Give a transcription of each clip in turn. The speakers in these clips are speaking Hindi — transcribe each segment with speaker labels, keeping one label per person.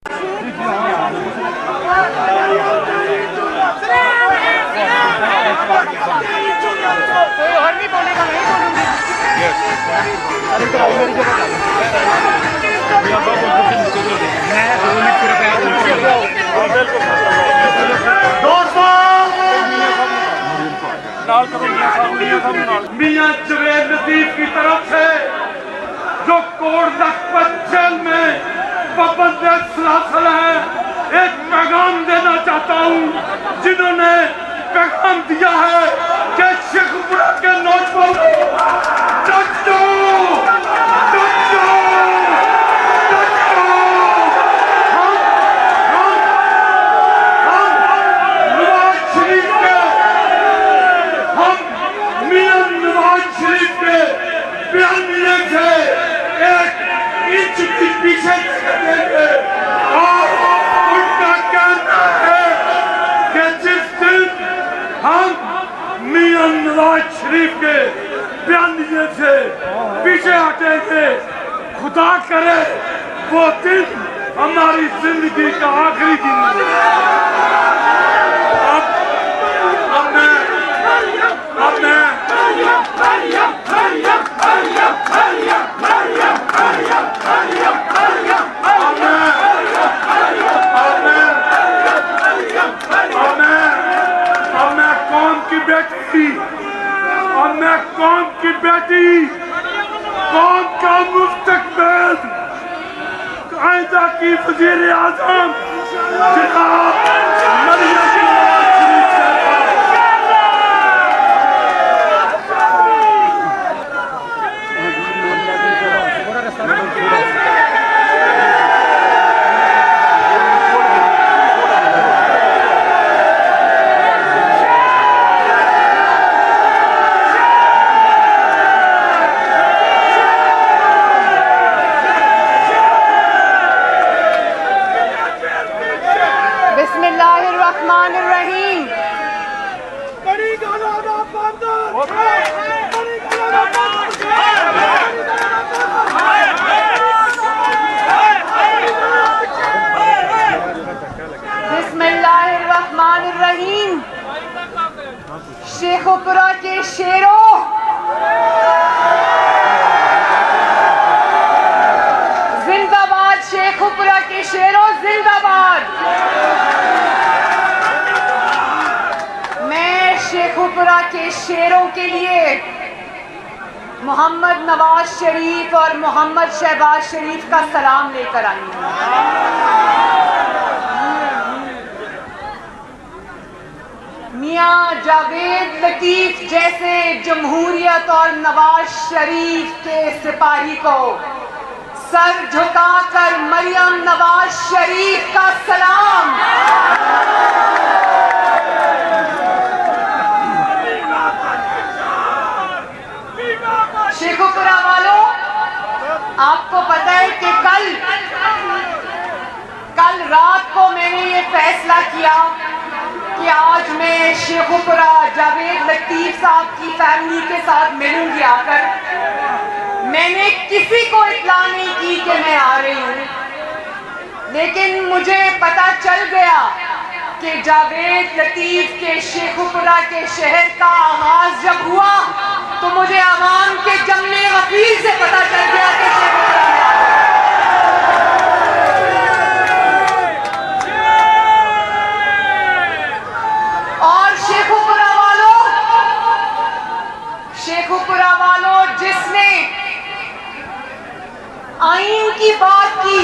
Speaker 1: मियां जवेद लतीफ की तरफ से जो कोट जेल में पाबंदी सलासल है, एक पैगाम देना चाहता हूँ, जिन्होंने पैगाम दिया है कि शेखपुरा के नौजवानों पीछे देंगे और उनका कहना है कि जिस दिन हम मियां नवाज शरीफ के बयानिए से पीछे हटेंगे, खुदा करे वो दिन हमारी जिंदगी का आखिरी दिन है। कौम की बेटी, कौम का मुस्तकबिल, कायदा की वज़ीर आज़म जनाब मरियम
Speaker 2: शेखपुरा के शेरों, जिंदाबाद। शेखपुरा के शेरों जिंदाबाद। मैं शेखपुरा के शेरों के लिए मोहम्मद नवाज शरीफ और मोहम्मद शहबाज शरीफ का सलाम लेकर आई हूँ। मियां जावेद लतीफ जैसे जमहूरियत और नवाज शरीफ के सिपाही को सर झुकाकर मरियम नवाज शरीफ का सलाम। शेखपुरा वालों, आपको पता है कि कल रात को मैंने ये फैसला किया कि आज मैं शेखपुरा जावेद लतीफ साहब की फैमिली के साथ मिलूंगी आकर। मैंने किसी को इत्तला नहीं की कि मैं आ रही हूँ, लेकिन मुझे पता चल गया कि जावेद लतीफ के शेखपुरा के शहर का आगाज जब हुआ तो मुझे आवाम के जमने वकील से पता चल गया कि शेखपुरा में आ गया। और शेखपुरा वालों, जिसने आईन की बात की,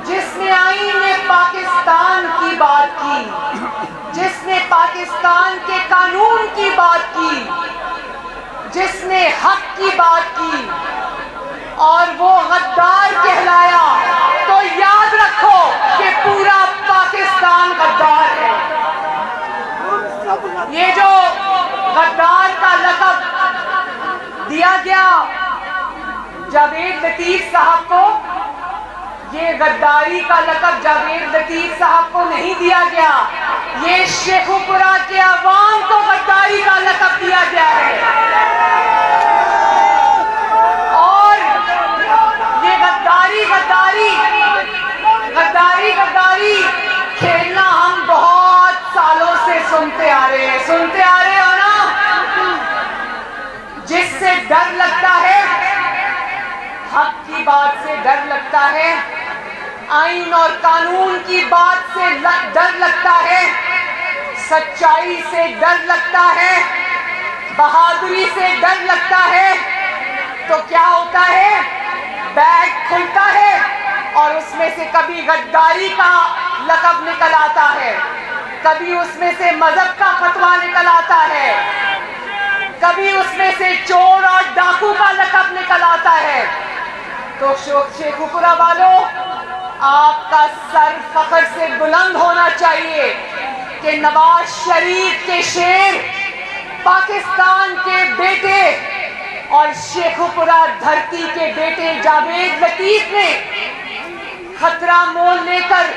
Speaker 2: जिसने आईन पाकिस्तान की बात की, जिसने पाकिस्तान के कानून की बात की, जिसने हक की बात की और वो गद्दार कहलाया, तो याद रखो कि पूरा पाकिस्तान गद्दार है। ये जो गद्दार का लक़ब दिया गया जावेद लतीफ साहब को, ये गद्दारी का लक़ब जावेद लतीफ साहब को नहीं दिया गया, ये शेखपुरा के अवाम को गद्दारी का लक़ब दिया गया है। और ये गद्दारी बात से डर लगता है, आइन और कानून की बात से डर लगता है, सच्चाई से डर लगता है, बहादुरी से डर लगता है, तो क्या होता है, बैग खुलता है और उसमें से कभी गद्दारी का लक़ब निकल आता है, कभी उसमें से मजहब का फतवा निकल आता है, कभी उसमें से चोर और डाकू का लक़ब निकल आता है। तो शेखुपुरा वालों, आपका सर फख्र से बुलंद होना चाहिए कि नवाज शरीफ के शेर, पाकिस्तान के बेटे और शेखुपुरा धरती के बेटे जावेद लतीफ ने खतरा मोल लेकर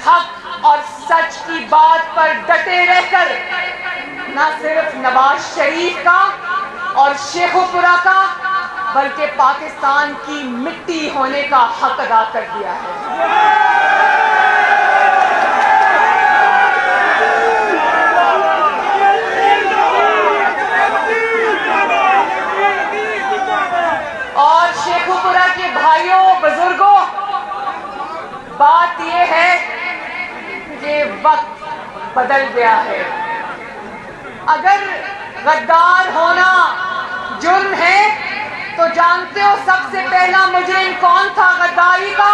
Speaker 2: हक और सच की बात पर डटे रहकर न सिर्फ नवाज शरीफ का और शेखुपुरा का बल्कि पाकिस्तान की मिट्टी होने का हक अदा कर दिया है। और शेखुपुरा के भाइयों बुजुर्गों, बात यह है कि वक्त बदल गया है। अगर गद्दार होना जुर्म है तो जानते हो सबसे पहला मुजरिम कौन था गद्दारी का?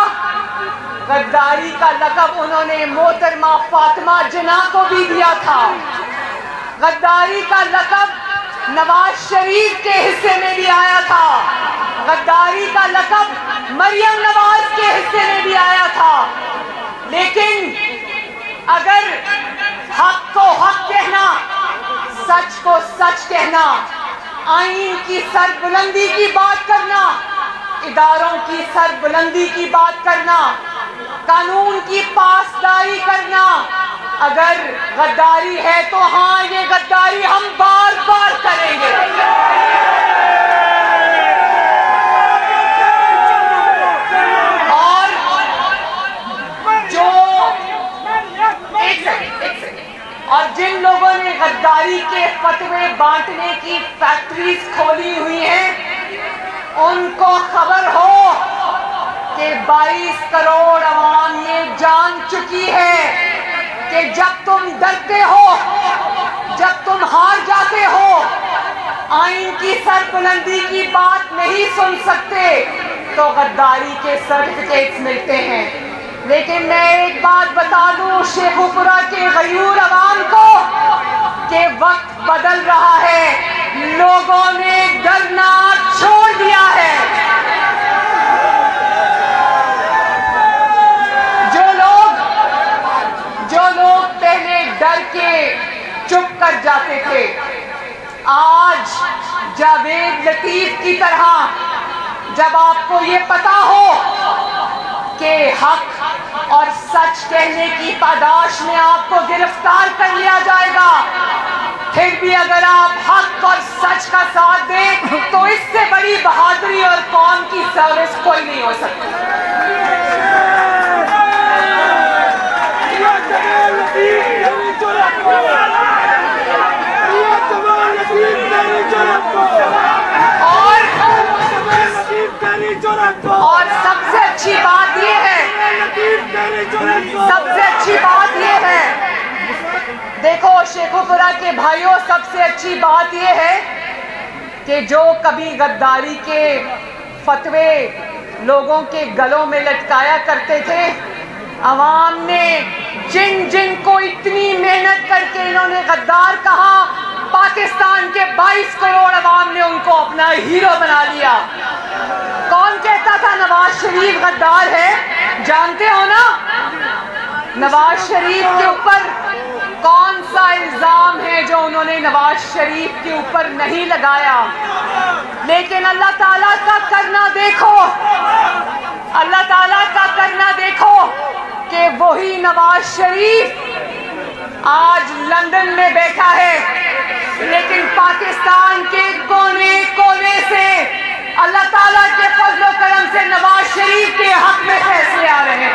Speaker 2: गद्दारी का लक़ब उन्होंने मोहतरमा फातिमा जिन्ना को भी दिया था। गद्दारी का लक़ब नवाज शरीफ के हिस्से में भी आया था। गद्दारी का लक़ब मरियम नवाज के हिस्से में भी आया था। लेकिन अगर हक को हक कहना, सच को सच कहना, आइन की सरबुलंदी की बात करना, इदारों की सरबुलंदी की बात करना, कानून की पासदारी करना, अगर गद्दारी है तो हाँ, ये गद्दारी हम बार बार करेंगे। और जो एक सेकंड, और जिन लोगों ने गद्दारी के फतवे बांटने की फैक्ट्रीज खोली हुई हैं, उनको खबर हो कि 22 करोड़ अवाम ये जान चुकी है कि जब तुम डरते हो, जब तुम हार जाते हो, आइन की सरबुलंदी की बात नहीं सुन सकते, तो गद्दारी के सर्टिफिकेट्स मिलते हैं। लेकिन मैं एक बात बता दूं शेखुपुरा के गयूर अवाम को कि वक्त बदल रहा है, लोगों ने डरना छोड़ दिया है। जो लोग पहले डर के चुप कर जाते थे, आज जावेद लतीफ की तरह जब आपको ये पता हो कि हक और सच कहने की पादाश में आपको गिरफ्तार कर लिया जाएगा, फिर भी अगर आप हक और सच का साथ दें तो इससे बड़ी बहादुरी और कौम की सर्विस कोई नहीं हो सकती। और सबसे अच्छी बात ये है, सबसे अच्छी बात ये है, देखो शेखुपुरा के भाइयों, सबसे अच्छी बात ये है कि जो कभी गद्दारी के फतवे लोगों के गलों में लटकाया करते थे, अवाम ने जिन को इतनी मेहनत करके इन्होंने गद्दार कहा, पाकिस्तान के 22 करोड़ अवाम ने उनको अपना हीरो बना लिया। कौन कहता था नवाज शरीफ गद्दार है? जानते हो ना नवाज शरीफ के ऊपर कौन सा इल्जाम है जो उन्होंने नवाज शरीफ के ऊपर नहीं लगाया। लेकिन अल्लाह ताला का करना देखो, अल्लाह ताला का करना देखो कि वही नवाज शरीफ आज लंदन में बैठा है, लेकिन पाकिस्तान के कोने कोने से अल्लाह ताला के फजल व करम से नवाज शरीफ के हक में फैसले आ रहे हैं।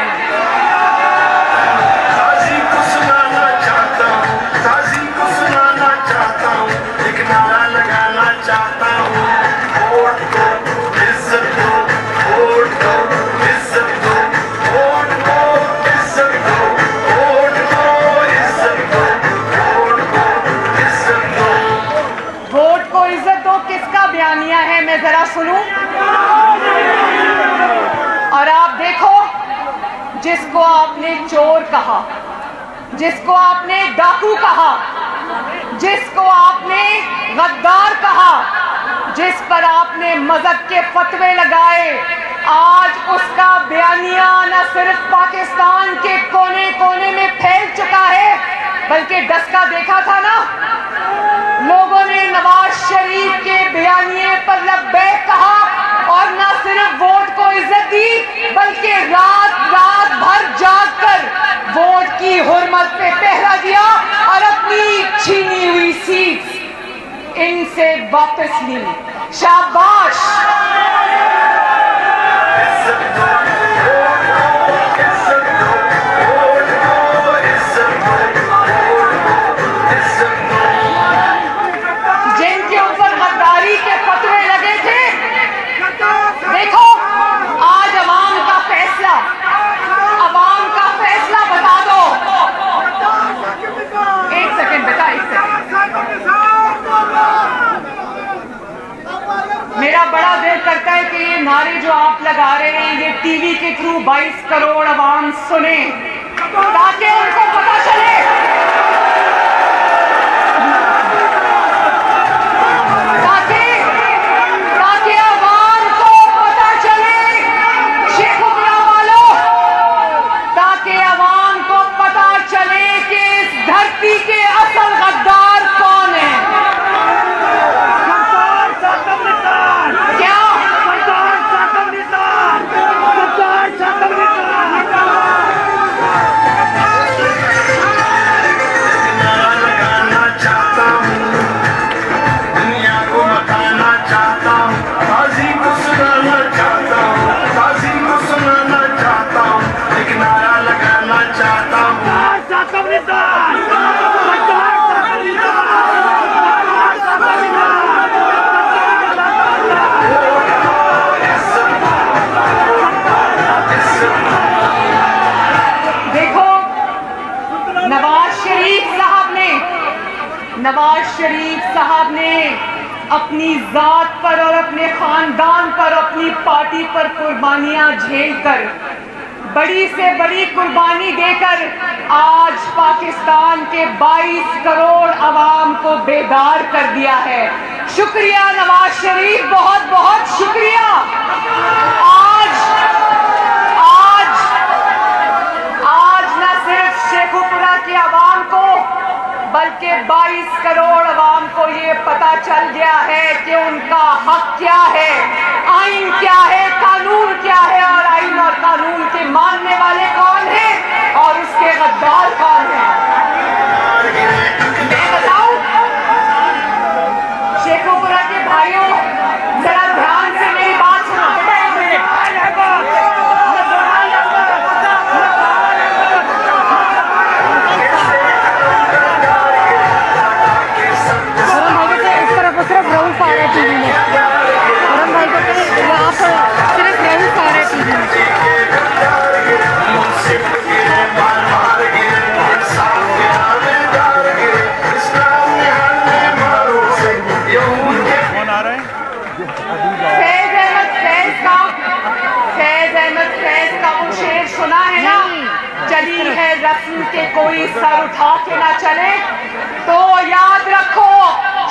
Speaker 3: ताज़ी को सुनाना चाहता हूँ, ताज़ी को सुनाना चाहता हूँ, एक नारा लगाना चाहता हूँ, वोट दो, इज्जत दो,
Speaker 2: जिसको आपने चोर कहा, जिसको आपने डाकू कहा, जिसको आपने गद्दार कहा, जिस पर आपने मजहब के फतवे लगाए, आज उसका बयानिया न सिर्फ पाकिस्तान के कोने कोने में फैल चुका है, बल्कि डस्का देखा था ना, लोगों ने नवाज शरीफ के बयानिए पर लब्बैक कहा और न सिर्फ वोट को इज्जत दी, बल्कि रात रात भर जाग कर वोट की हुर्मत पे पहरा दिया और अपनी छीनी हुई सीट इनसे वापस ली। शाबाश। जिनके ऊपर गद्दारी के फतवे लगे थे, देखो आज अवाम का फैसला, अवाम का फैसला बता दो। एक सेकंड बेटा, एक सेकंड। मेरा बड़ा दिल करता है कि ये नारे जो आप लगा रहे हैं ये टीवी के थ्रू 22 करोड़ अवाम सुने, ताकि उनको पता चले, ताकि अवाम को पता चले, शेखुपुरा वालों, ताकि अवाम को पता चले कि इस धरती के असल गद्दार कौन है। नवाज शरीफ साहब ने अपनी जात पर और अपने खानदान पर, अपनी पार्टी पर कुर्बानियां झेलकर, बड़ी से बड़ी कुर्बानी देकर आज पाकिस्तान के 22 करोड़ अवाम को बेदार कर दिया है। शुक्रिया नवाज शरीफ, बहुत बहुत शुक्रिया। आज न सिर्फ शेखुपुरा के अवाम को बल्कि 22 करोड़ अवाम को ये पता चल गया है कि उनका हक क्या है, आइन क्या है, कानून क्या है, और आइन और कानून के मानने वाले कौन हैं और उसके गद्दार कौन हैं। मैं बताऊं शेखुपुरा के भाइयों, जरा ध्यान से मेरी बात सुनो। सुना है ना, चली है रस्म के कोई सर उठा के ना चले, तो याद रखो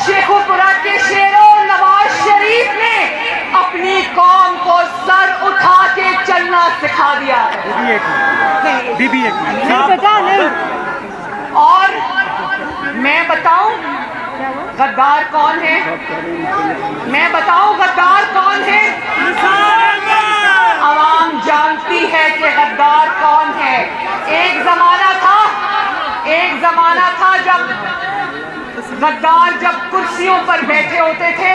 Speaker 2: शेखुपुरा के शेरों नवाज शरीफ ने अपनी कौम को सर उठा के चलना सिखा दिया है। और मैं बताऊं गद्दार कौन है, मैं बताऊं गद्दार कौन है। आवाम जानती है कि गद्दार कौन है। एक जमाना था जब गद्दार जब कुर्सियों पर बैठे होते थे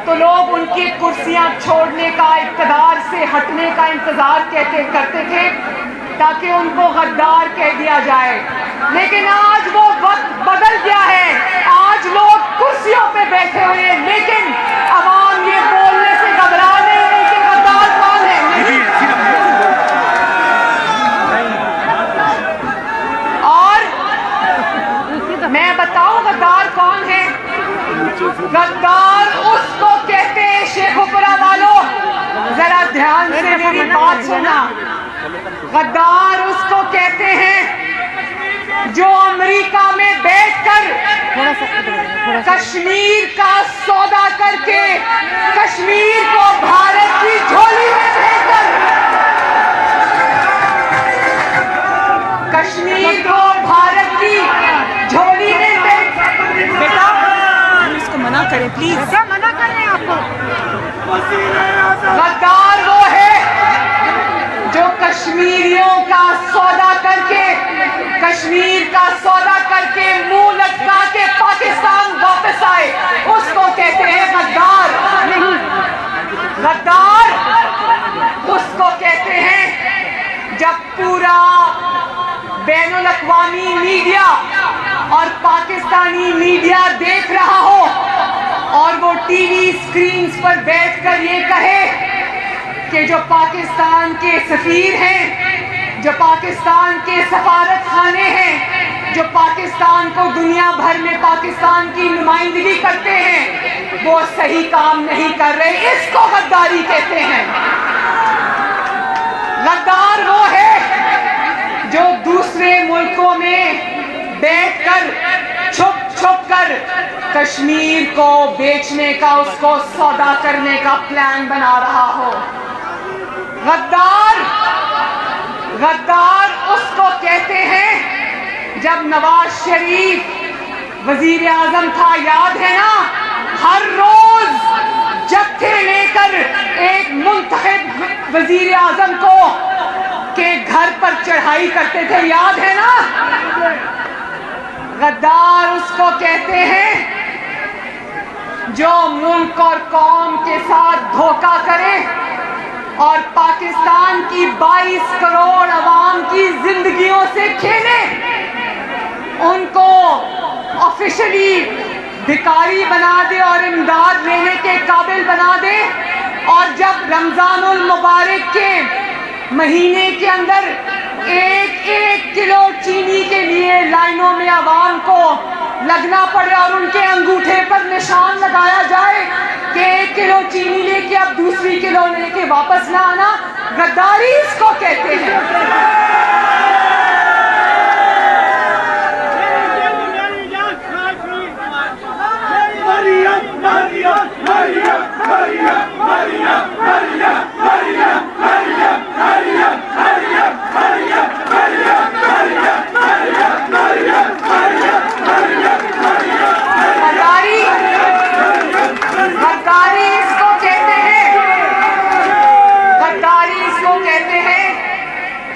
Speaker 2: तो लोग उनकी कुर्सियां छोड़ने का, इक़्तिदार से हटने का इंतजार करते थे ताकि उनको गद्दार कह दिया जाए। लेकिन आज वो वक्त बदल गया है, आज लोग कुर्सियों पे बैठे हुए हैं, लेकिन आवाम ये बोलने से घबरा नहीं रही कि गद्दार कौन है। और मैं बताऊं गद्दार कौन है। गद्दार उसको कहते हैं, शेखुपुरा वालों जरा ध्यान से मेरी बात सुना, गद्दार अमेरिका में बैठकर कश्मीर का सौदा करके कश्मीर को भारत की झोली में भेजकर कश्मीर को भारत की झोली में बेटा
Speaker 4: इसको मना करें प्लीज।
Speaker 2: क्या मना कर रहे हैं आपको? गद्दार वो है जो कश्मीरियों का सौदा करके कश्मीर का सौदा करके मुंह लटका के पाकिस्तान वापस आए, उसको कहते हैं गद्दार। गद्दार उसको कहते हैं जब पूरा बैनुल अक़वामी मीडिया और पाकिस्तानी मीडिया देख रहा हो और वो टीवी स्क्रीन्स पर बैठकर ये कहे कि जो पाकिस्तान के सफीर हैं, जो पाकिस्तान के सफारत खाने हैं, जो पाकिस्तान को दुनिया भर में पाकिस्तान की नुमाइंदगी करते हैं, वो सही काम नहीं कर रहे। इसको गद्दारी कहते हैं। गद्दार वो है जो दूसरे मुल्कों में बैठकर छुप छुप कर कश्मीर को बेचने का, उसको सौदा करने का प्लान बना रहा हो। गद्दार उसको कहते हैं जब नवाज शरीफ वजीर आजम था, याद है ना, हर रोज जत्थे लेकर एक मुंतखब वजीर आजम को के घर पर चढ़ाई करते थे, याद है ना? गद्दार उसको कहते हैं जो मुल्क और कौम के साथ धोखा करे और पाकिस्तान की 22 करोड़ अवाम की जिंदगियों से खेले, उनको ऑफिशियली भिखारी बना दे और इमदाद लेने के काबिल बना दे, और जब रमजानुल मुबारक के महीने के अंदर 1-1 किलो चीनी के लिए लाइनों में आवाम को लगना पड़े और उनके अंगूठे पर निशान लगाया जाए कि 1 किलो चीनी लेके अब दूसरी किलो लेके वापस ना आना, गद्दारी इसको कहते हैं।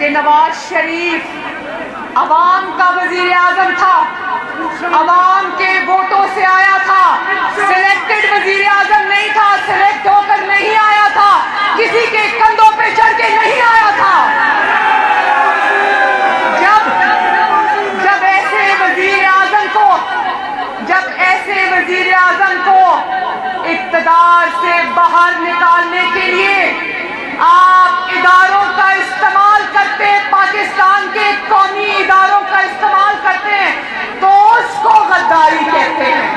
Speaker 2: नवाज शरीफ अवाम का वजीर आजम था, अवाम के वोटों से आया था, सिलेक्टेड वजीर आजम नहीं था, सिलेक्ट होकर नहीं आया था, किसी के कंधों पे चढ़ के नहीं आया था। जब ऐसे वजीर आजम को इक़्तिदार से बाहर निकालने के लिए आप इदारों का इस्तेमाल करते हैं, पाकिस्तान के कौमी इदारों का इस्तेमाल करते हैं, तो उसको गद्दारी कहते हैं।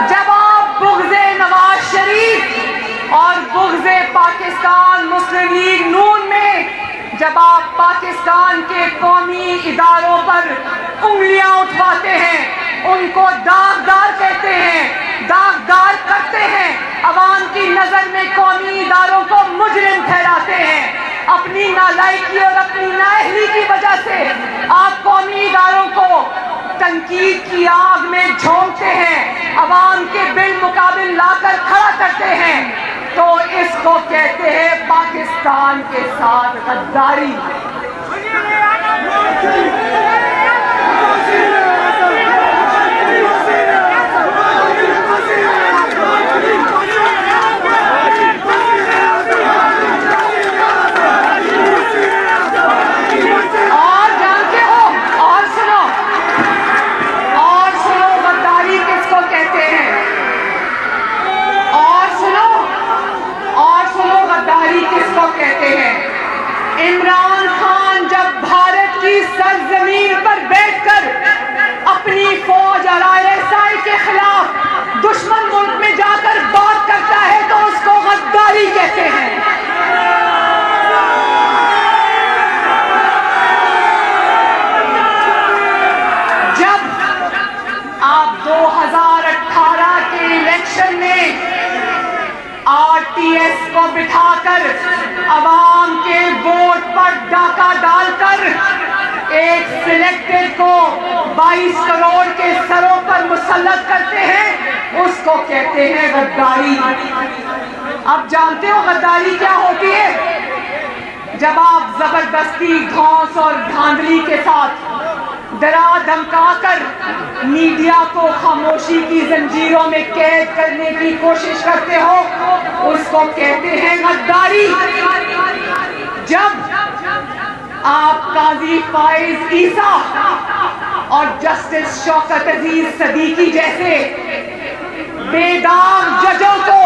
Speaker 2: जब आप बुग़्ज़े नवाज शरीफ और बुग़्ज़े पाकिस्तान मुस्लिम लीग नून में जब आप पाकिस्तान के कौमी इदारों पर उंगलियां उठवाते हैं, उनको दागदार कहते हैं, दागदार करते हैं, अवाम की नजर में कौमी इदारों को मुजरिम ठहराते हैं, अपनी नालायकी और अपनी नाअहली की वजह से आप कौमी इदारों को तनकीद की आग में झोंकते हैं, अवाम के बिलमुकाबिल लाकर खड़ा करते हैं, तो इसको कहते हैं पाकिस्तान के साथ गद्दारी। इमरान खान जब भारत की सरजमीन पर बैठकर अपनी फौज और ISI के खिलाफ दुश्मन मुल्क में जाकर बात करता है तो उसको गद्दारी कहते हैं। एक सिलेक्टेड को 22 करोड़ के सरों पर मुसल्लत करते हैं, उसको कहते हैं गद्दारी। अब जानते हो गद्दारी क्या होती है? जब आप जबरदस्ती, धौंस और धांधली के साथ डरा धमका कर मीडिया को खामोशी की जंजीरों में कैद करने की कोशिश करते हो, उसको कहते हैं गद्दारी। जब आप काजी फाइज ईसा और जस्टिस शौकत अजीज सदीकी जैसे बेदाग जजों को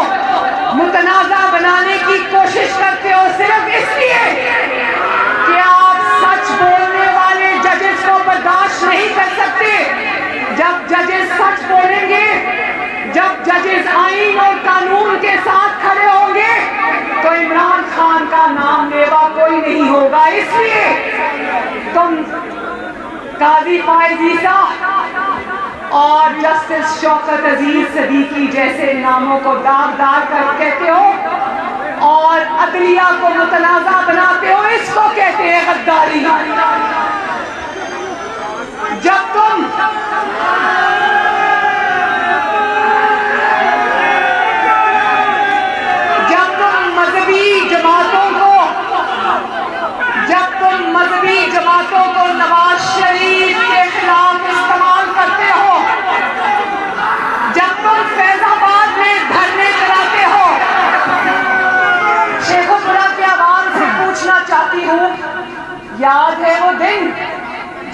Speaker 2: मुतनाज़ा बनाने की कोशिश करते हो सिर्फ इसलिए कि आप सच बोलने वाले जजेस को बर्दाश्त नहीं कर सकते। जब जजेस सच बोलेंगे, जब जजेस आईन और कानून के साथ खड़े होंगे, तो इमरान खान का नाम लेवा कोई नहीं होगा। इसलिए तुम काजी फाइज ईसा और जस्टिस शौकत अजीज सदीकी जैसे नामों को दागदार कर कहते हो और अदलिया को मुतनाज़ा बनाते हो, इसको कहते हैं गद्दारी। जब तुम मजहबी जमातों को नवाज शरीफ के खिलाफ इस्तेमाल करते हो, जब तुम फैजाबाद में धरने कराते हो, शेखुपुरा के आवाम से पूछना चाहती हूँ, याद है वो दिन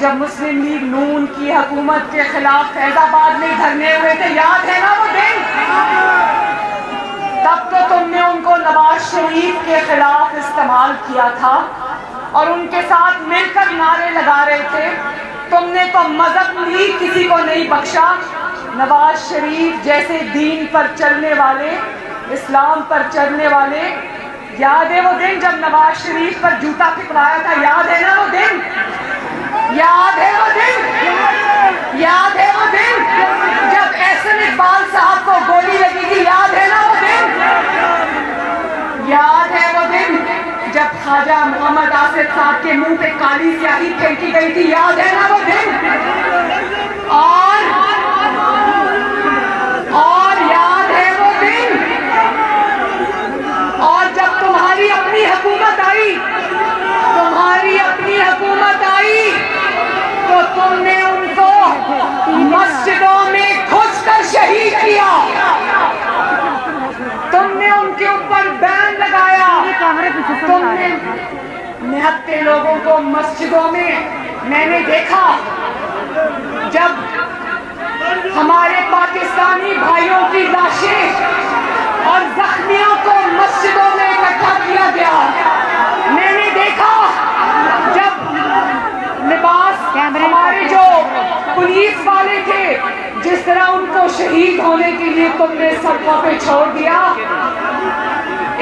Speaker 2: जब मुस्लिम लीग नून की हुकूमत के खिलाफ फैजाबाद में धरने हुए थे? याद है ना वो दिन? तब तो तुमने उनको नवाज शरीफ के खिलाफ इस्तेमाल किया था और उनके साथ मिलकर नारे लगा रहे थे। तुमने तो मजहब लीग किसी को नहीं बख्शा। नवाज शरीफ जैसे दीन पर चलने वाले, इस्लाम पर चलने वाले, याद है वो दिन जब नवाज शरीफ पर जूता फिकराया था? याद है ना वो दिन? याद है वो दिन? याद है वो दिन जब एहसन इकबाल साहब को गोली लगी थी? याद है ना वो दिन? याद है वो दिन जब ख्वाजा मोहम्मद आसिफ साहब के मुंह पे काली स्याही फेंकी गई थी? याद है ना वो दिन? और याद है वो दिन? और जब तुम्हारी अपनी हुकूमत आई, तो तुमने उनको मस्जिदों में घुसकर शहीद किया। तुमने उनके ऊपर बैन लगाया। तुमने निहत्ते लोगों को मस्जिदों में, मैंने देखा जब हमारे पाकिस्तानी भाइयों की लाशें और जख्मियों को मस्जिदों में इकट्ठा किया गया। मैंने देखा जब लिबास हमारे जो पुलिस वाले थे, जिस तरह उनको शहीद होने के लिए तुमने सड़कों पे छोड़ दिया।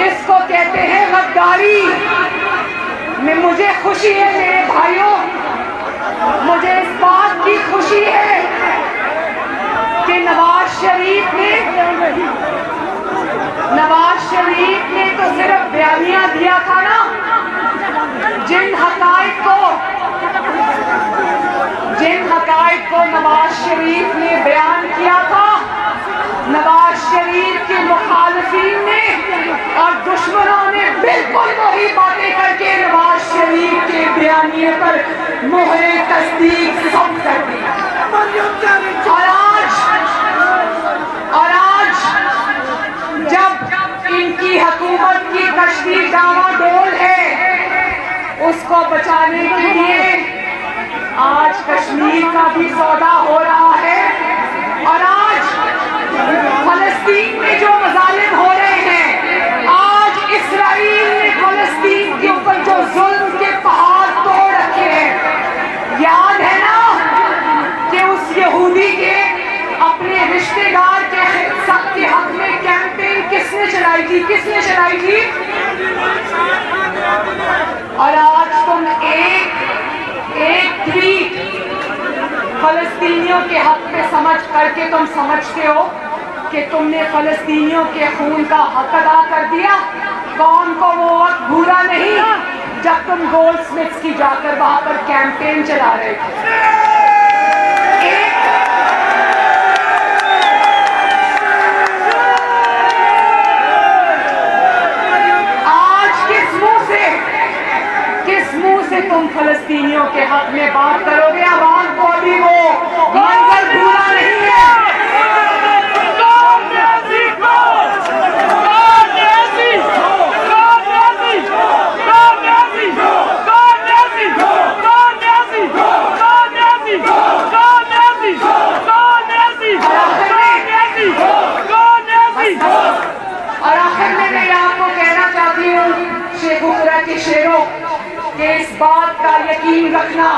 Speaker 2: इसको कहते हैं गद्दारी। मुझे खुशी है मेरे भाइयों, मुझे इस बात की खुशी है कि नवाज शरीफ ने तो सिर्फ बयानियां दिया था ना, जिन हकायक को नवाज शरीफ ने बयान किया था, नवाज शरीफ के मुखालिफिन ने और दुश्मनों ने बिल्कुल वही बातें करके नवाज शरीफ के बयानिए पर मोहरे तस्दीक सब कर दी। और आज जब इनकी हुकूमत की कश्ती डामाडोल है, उसको बचाने के लिए आज कश्मीर का भी सौदा हो रहा है। और आज फलस्तीन में जो मजालिम हो रहे हैं, आज इसराइल ने फलस्तीन के ऊपर जो जुल्म के पहाड़ तोड़ रखे हैं, याद है ना कि उस यहूदी के अपने रिश्तेदार के सबके हक में कैंपेन किसने चलाई थी? और आज तुम एक ट्वीट फलस्तीनियों के हक में समझ करके तुम समझते हो कि तुमने फलस्तीनियों के खून का हक अदा कर दिया। कौम को वो वक्त भूला नहीं जब तुम गोल्डस्मिथ्स की जाकर वहां पर कैंपेन चला रहे थे। आज किस मुंह से तुम फलस्तीनियों के हक में बात करोगे? आवाम को अभी वो मंजर भूला नहीं है। और आखिर में मैं आपको कहना चाहती हूँ शेखुपुरा के शेरों कि इस बात का यकीन रखना,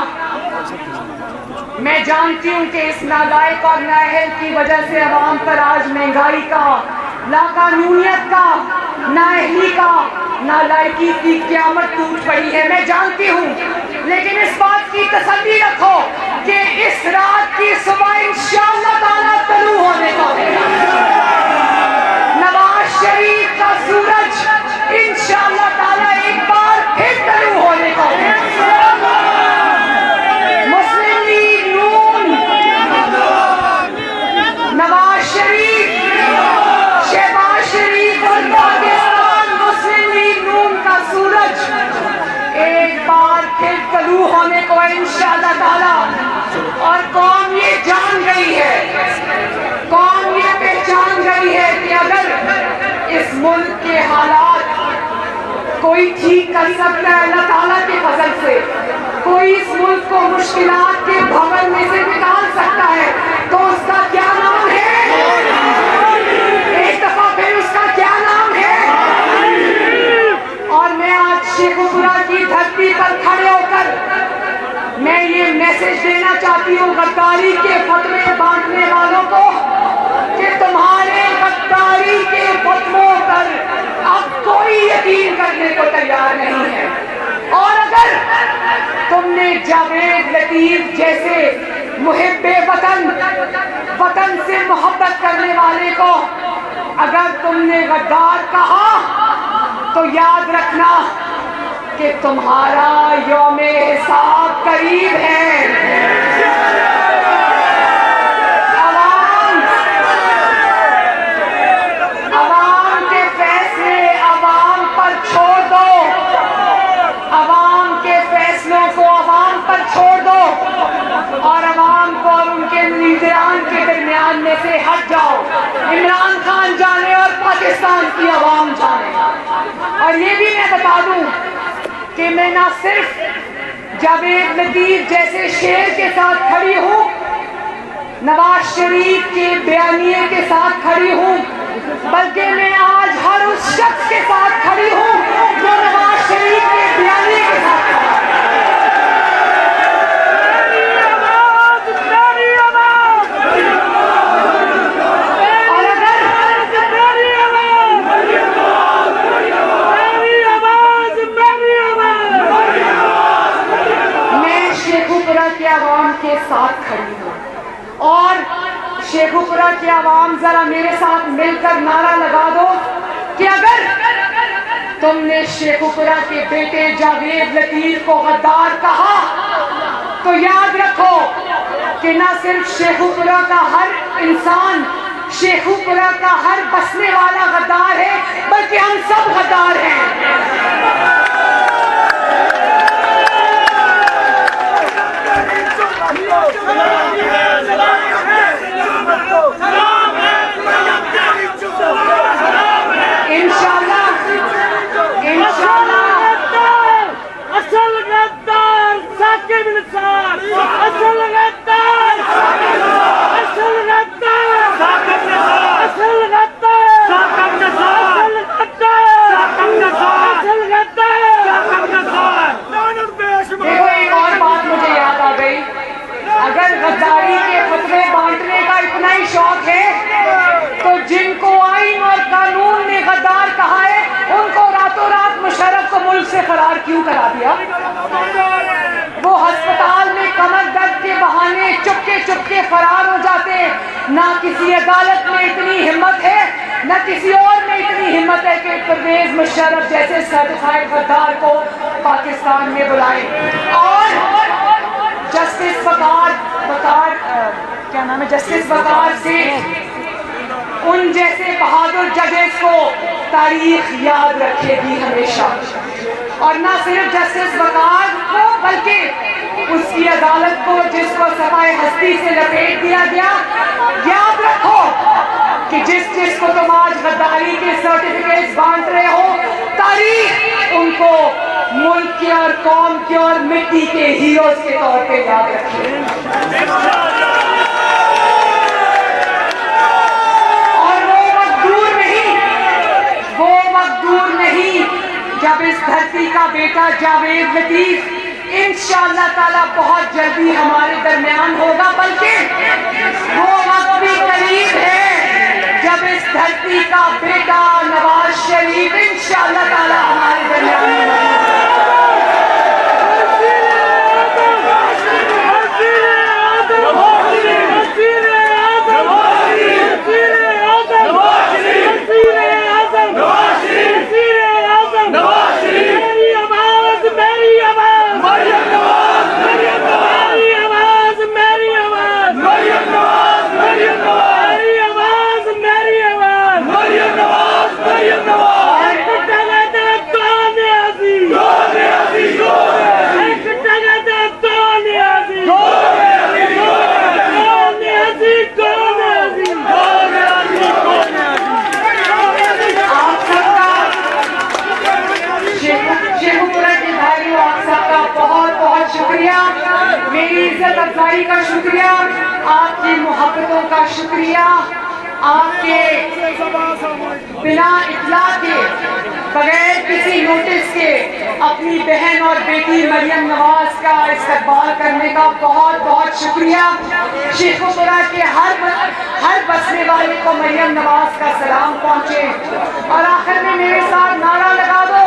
Speaker 2: मैं जानती हूँ कि इस नालायक और नाअहल की वजह से अवाम पर आज महंगाई का, लाकानूनियत का, नाअहली का, नालायकी की क़यामत टूट पड़ी है, मैं जानती हूँ। लेकिन इस बात की तसल्ली रखो कि इस रात की सुबह इंशाअल्लाह ताला तलू होने को है। नवाज शरीफ का सूरज इंशाअल्लाह ताला एक बार फिर तलू होने को है। मुस्लिम लीग नून, नवाज शरीफ, शहबाज शरीफ और पाकिस्तान मुस्लिम लीग नून का सूरज एक बार फिर तलू होने को है इंशाअल्लाह ताला। और कौम ये जान गई है, कौम ये पहचान गई है कि अगर इस मुल्क के हालात कोई ठीक कर सकता है अल्लाह ताला के फजल से, कोई इस मुल्क को मुश्किलात के भंवर में से निकाल सकता है, तो उसका क्या नाम है? एक दफा फिर उसका क्या नाम है? और मैं आज शेखुपुरा की धरती पर खड़े होकर मैं ये मैसेज देना चाहती हूँ गद्दारी के फतवे बांटने वालों को कि तुम्हारे गद्दारी के फतवों पर अब कोई यकीन करने को तैयार नहीं है। और अगर तुमने जावेद लतीफ जैसे मुहिब्बे वतन, वतन से मोहब्बत करने वाले को अगर तुमने गद्दार कहा तो याद रखना कि तुम्हारा यौमे हिसाब करीब है। अवाम के फैसले अवाम पर छोड़ दो, अवाम के फैसलों को अवाम पर छोड़ दो और अवाम को और उनके लीडरान के दरमियान में से हट जाओ। इमरान खान जाने और पाकिस्तान की अवाम जाने। और ये भी मैं बता दूं कि मैं ना सिर्फ जावेद लतीफ जैसे शेर के साथ खड़ी हूँ, नवाज शरीफ के बयानिए के साथ खड़ी हूँ, बल्कि मैं आज हर उस शख्स के साथ खड़ी हूँ जो नवाज शरीफ के बयानिए के साथ खड़ा है। के साथ खड़ी हूँ और शेखुपुरा की आवाम जरा मेरे साथ मिलकर नारा लगा दो कि अगर तुमने शेखुपुरा के बेटे जावेद लतीफ को गद्दार कहा तो याद रखो कि ना सिर्फ शेखुपुरा का हर इंसान, शेखुपुरा का हर बसने वाला गद्दार है, बल्कि हम सब गद्दार हैं। अगर गद्दारी के फतवे बांटने का इतना ही शौक है तो जिनको आईन और कानून ने गद्दार कहा है उनको रातों रात मुशर्रफ को मुल्क से फरार क्यों करा दिया? वो अस्पताल में कमर दर्द के बहाने चुपके चुपके फरार हो जाते। ना किसी अदालत में इतनी हिम्मत है, ना किसी और में इतनी हिम्मत है कि परवेज मुशर्रफ जैसे सर्टिफाइड गद्दार को पाकिस्तान में बुलाएं और जस्टिस क्या नाम है, जस्टिस वकार से उन जैसे बहादुर जजेस को तारीख याद रखेगी हमेशा। और ना सिर्फ जस्टिस वकार को बल्कि उसकी अदालत को जिसको सफाए हस्ती से लपेट दिया गया, याद रखो कि जिसको तुम आज गद्दारी के सर्टिफिकेट्स बांट रहे हो, तारीख उनको मुल्क के और कौम के और मिट्टी के हीरोज के तौर पे याद रखेगी। और वो मकदूर नहीं जब इस धरती का बेटा जावेद लतीफ इंशाअल्लाह ताला बहुत जल्दी हमारे दरमियान होगा, बल्कि वो वक्त भी करीब है जब इस धरती का बेटा नवाज शरीफ इंशाअल्लाह ताला हमारे दरमियान होगा। शुक्रिया, मेरी इज्जत अफजाई का शुक्रिया, आपकी मोहब्बतों का शुक्रिया, आपके बिना इत्तला के बगैर किसी नोटिस के अपनी बहन और बेटी मरियम नवाज का इस्तकबाल करने का बहुत बहुत शुक्रिया। शेखुपुरा के हर बसने वाले को मरियम नवाज का सलाम पहुंचे। और आखिर में मेरे साथ नारा लगा दो,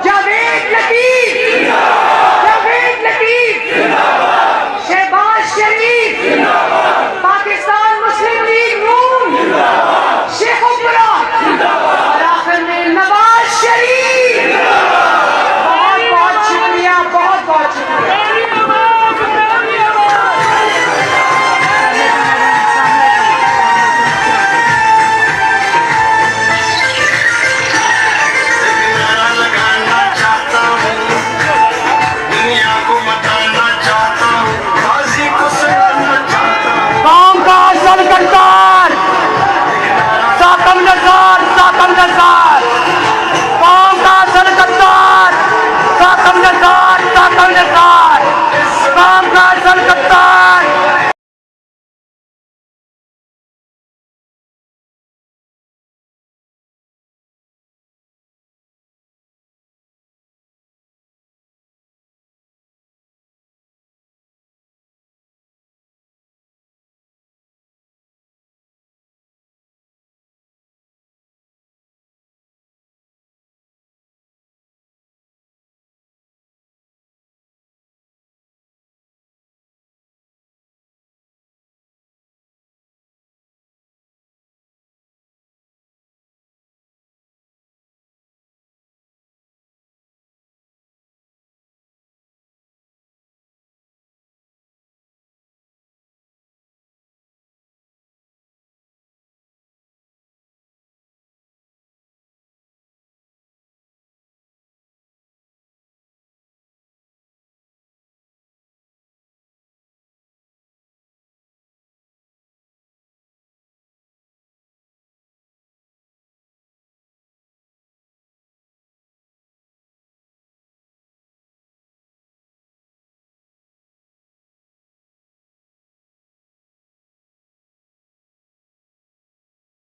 Speaker 2: जावेद लतीफ।